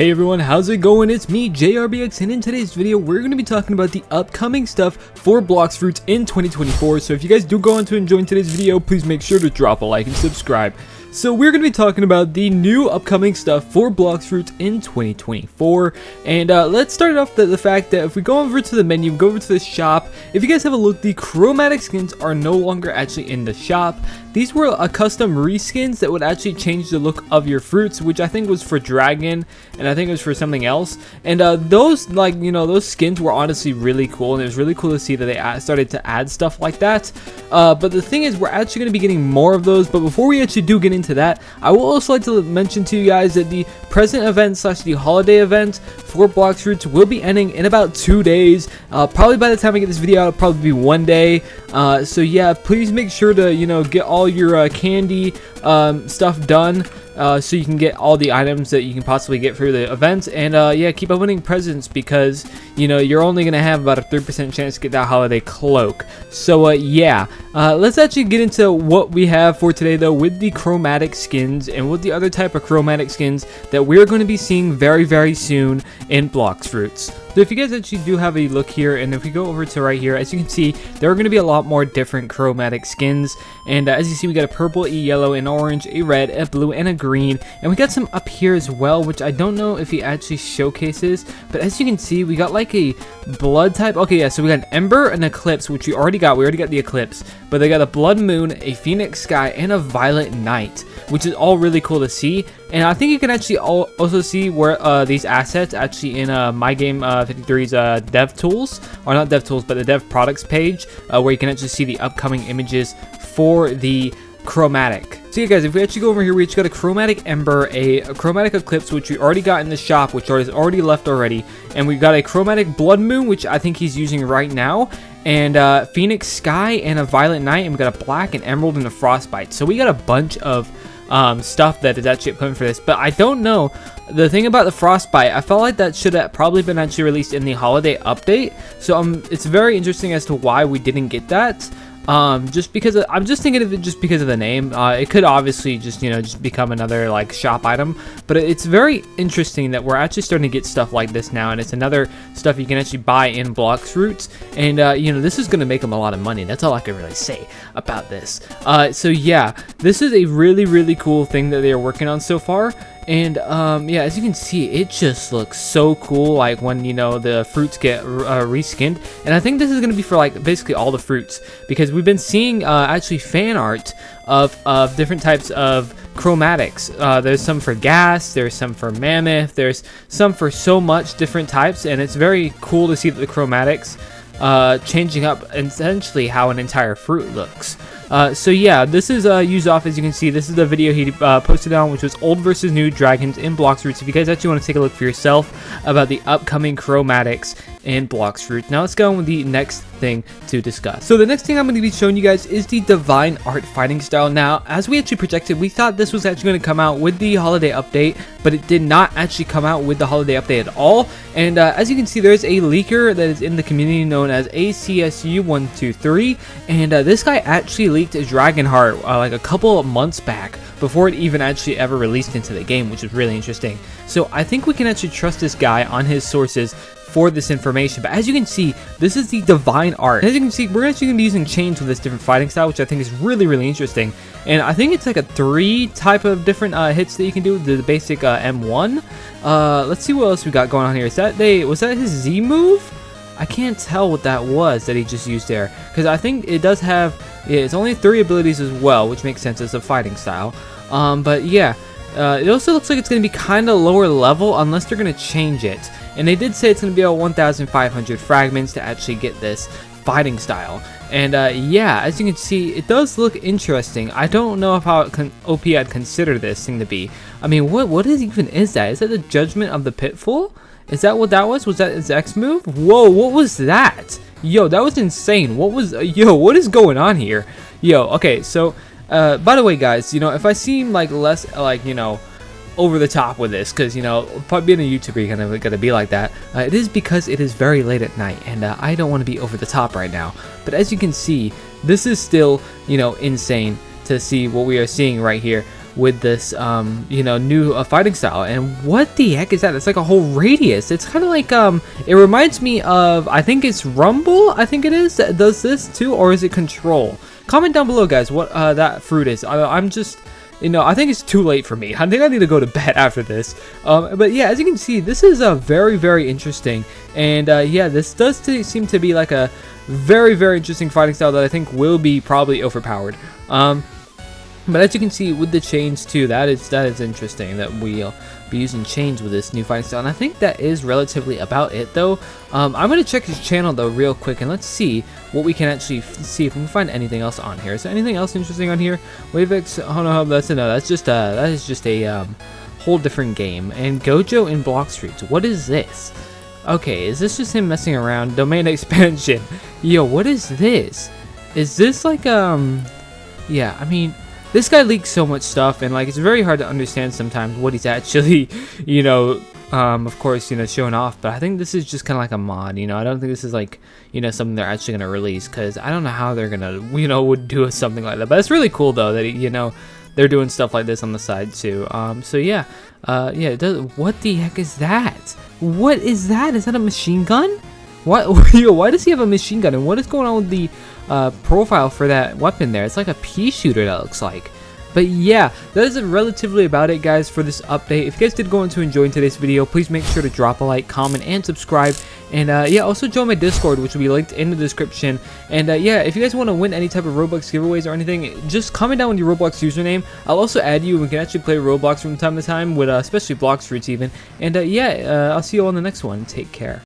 Hey everyone, how's it going? It's me, JRBX, and in today's video, we're going to be talking about the upcoming stuff for Blox Fruits in 2024. So if you guys do go on to enjoy today's video, please make sure to drop a like and subscribe. So we're going to be talking about the new upcoming stuff for Blox Fruits in 2024. And let's start off the fact that if we go over to the menu, go over to the shop, if you guys have a look, the chromatic skins are no longer actually in the shop. These were a custom reskins that would actually change the look of your fruits, which I think was for Dragon, and I think it was for something else. And those, those skins were honestly really cool, and it was really cool to see that they started to add stuff like that. But the thing is, we're actually going to be getting more of those. But before we actually do get into that, I will also like to mention to you guys that the present event / the holiday event for Blox Fruits will be ending in about 2 days. Probably by the time I get this video out, it'll probably be 1 day. So yeah, please make sure to get all your candy stuff done, so you can get all the items that you can possibly get for the event. And yeah, keep opening presents, because you're only gonna have about a 3% chance to get that holiday cloak. So yeah, let's actually get into what we have for today though, with the chromatic skins and with the other type of chromatic skins that we're going to be seeing very soon in Blox Fruits. So if you guys actually do have a look here, and if we go over to right here, as you can see, there are going to be a lot more different chromatic skins. And as you see, we got a purple, a yellow, an orange, a red, a blue, and a green. And we got some up here as well, which I don't know if he actually showcases. But as you can see, we got like a blood type. Okay, yeah, so we got an ember, an eclipse, which we already got. We already got the eclipse. But they got a blood moon, a phoenix sky, and a violet night, which is all really cool to see. And I think you can actually also see where these assets actually in My Game 53's dev tools, or not dev tools, but the dev products page, where you can actually see the upcoming images for the chromatic. So yeah guys, if we actually go over here, we just got a chromatic ember, a chromatic eclipse, which we already got in the shop, which is already left already, and we got a chromatic blood moon, which I think he's using right now, and phoenix sky, and a violet night, and we got a black, an emerald, and a frostbite. So we got a bunch of stuff that is actually put in for this. But I don't know, the thing about the frostbite, I felt like that should have probably been actually released in the holiday update. So it's very interesting as to why we didn't get that. Just because I'm just thinking of it just because of the name. It could obviously just just become another like shop item, but it's very interesting that we're actually starting to get stuff like this now, and it's another stuff you can actually buy in Blox Fruits. And this is going to make them a lot of money. That's all I can really say about this. So yeah, this is a really cool thing that they are working on so far. And yeah, as you can see, it just looks so cool, like when the fruits get reskinned. And I think this is going to be for like basically all the fruits, because we've been seeing actually fan art of different types of chromatics. There's some for gas, there's some for mammoth, there's some for so much different types, and it's very cool to see that the chromatics changing up essentially how an entire fruit looks. So yeah, this is used off, as you can see. This is the video he posted on, which was old versus new dragons in Blox Fruits. If you guys actually want to take a look for yourself about the upcoming chromatics in Blox Fruits. Now let's go on with the next thing to discuss. So the next thing I'm going to be showing you guys is the divine art fighting style. Now, as we actually projected, we thought this was actually going to come out with the holiday update, but it did not actually come out with the holiday update at all. And as you can see, there's a leaker that is in the community known as ACSU123, and this guy actually leaked a Dragonheart like a couple of months back, before it even actually ever released into the game, which is really interesting. So I think we can actually trust this guy on his sources for this information. But as you can see, this is the divine art. As you can see, we're actually going to be using chains with this different fighting style, which I think is really interesting. And I think it's like a 3 type of different hits that you can do with the basic M1. Let's see what else we got going on here. Was that his Z move? I can't tell what that was that he just used there, because I think it does have, it's only 3 abilities as well, which makes sense as a fighting style. But yeah, it also looks like it's going to be kind of lower level unless they're going to change it. And they did say it's going to be a 1,500 fragments to actually get this fighting style. And yeah, as you can see, it does look interesting. I don't know how OP I'd consider this thing to be. I mean, what even is that? Is that the Judgment of the Pitfall? Is that what that was? Was that his X move? Whoa, what was that? Yo, that was insane. What is going on here? Yo, okay, so by the way, guys, if I seem like less like over the top with this, because probably being a YouTuber, you're kind of gonna be like that. It is because it is very late at night, and I don't want to be over the top right now. But as you can see, this is still insane to see what we are seeing right here. with this you know, new fighting style. And what the heck is that? It's like a whole radius. It's kind of like it reminds me of, I think it's Rumble, I think it is, that does this too, or is it Control? Comment down below, guys, what that fruit is. I'm just, you know, I think it's too late for me. I think I need to go to bed after this. But yeah, as you can see, this is a very interesting. And yeah, this does seem to be like a very interesting fighting style that I think will be probably overpowered. But as you can see with the chains too, that is interesting that we'll be using chains with this new fighting style. And I think that is relatively about it though. I'm going to check his channel though real quick, and let's see what we can actually see if we can find anything else on here. Is there anything else interesting on here? WaveX, oh no, that's just a whole different game. And Gojo in Blox Fruits, what is this? Okay, is this just him messing around? Domain expansion. Yo, what is this? Is this like yeah, I mean, this guy leaks so much stuff, and like it's very hard to understand sometimes what he's actually, you know, of course, you know, showing off. But I think this is just kind of like a mod, you know. I don't think this is like, you know, something they're actually gonna release, because I don't know how they're gonna, you know, would do something like that. But it's really cool though that you know, they're doing stuff like this on the side too. So yeah, yeah, it does. What the heck is that? What is that? Is that a machine gun? What? Yo, why does he have a machine gun? And what is going on with the profile for that weapon there? It's like a pea shooter, that looks like. But yeah, that is relatively about it, guys, for this update. If you guys did go on to enjoy today's video, please make sure to drop a like, comment, and subscribe. And yeah, also join my Discord, which will be linked in the description. And yeah, if you guys want to win any type of Roblox giveaways or anything, just comment down with your Roblox username. I'll also add you, and we can actually play Roblox from time to time with especially Blox Fruits even. And yeah, I'll see you all in the next one. Take care.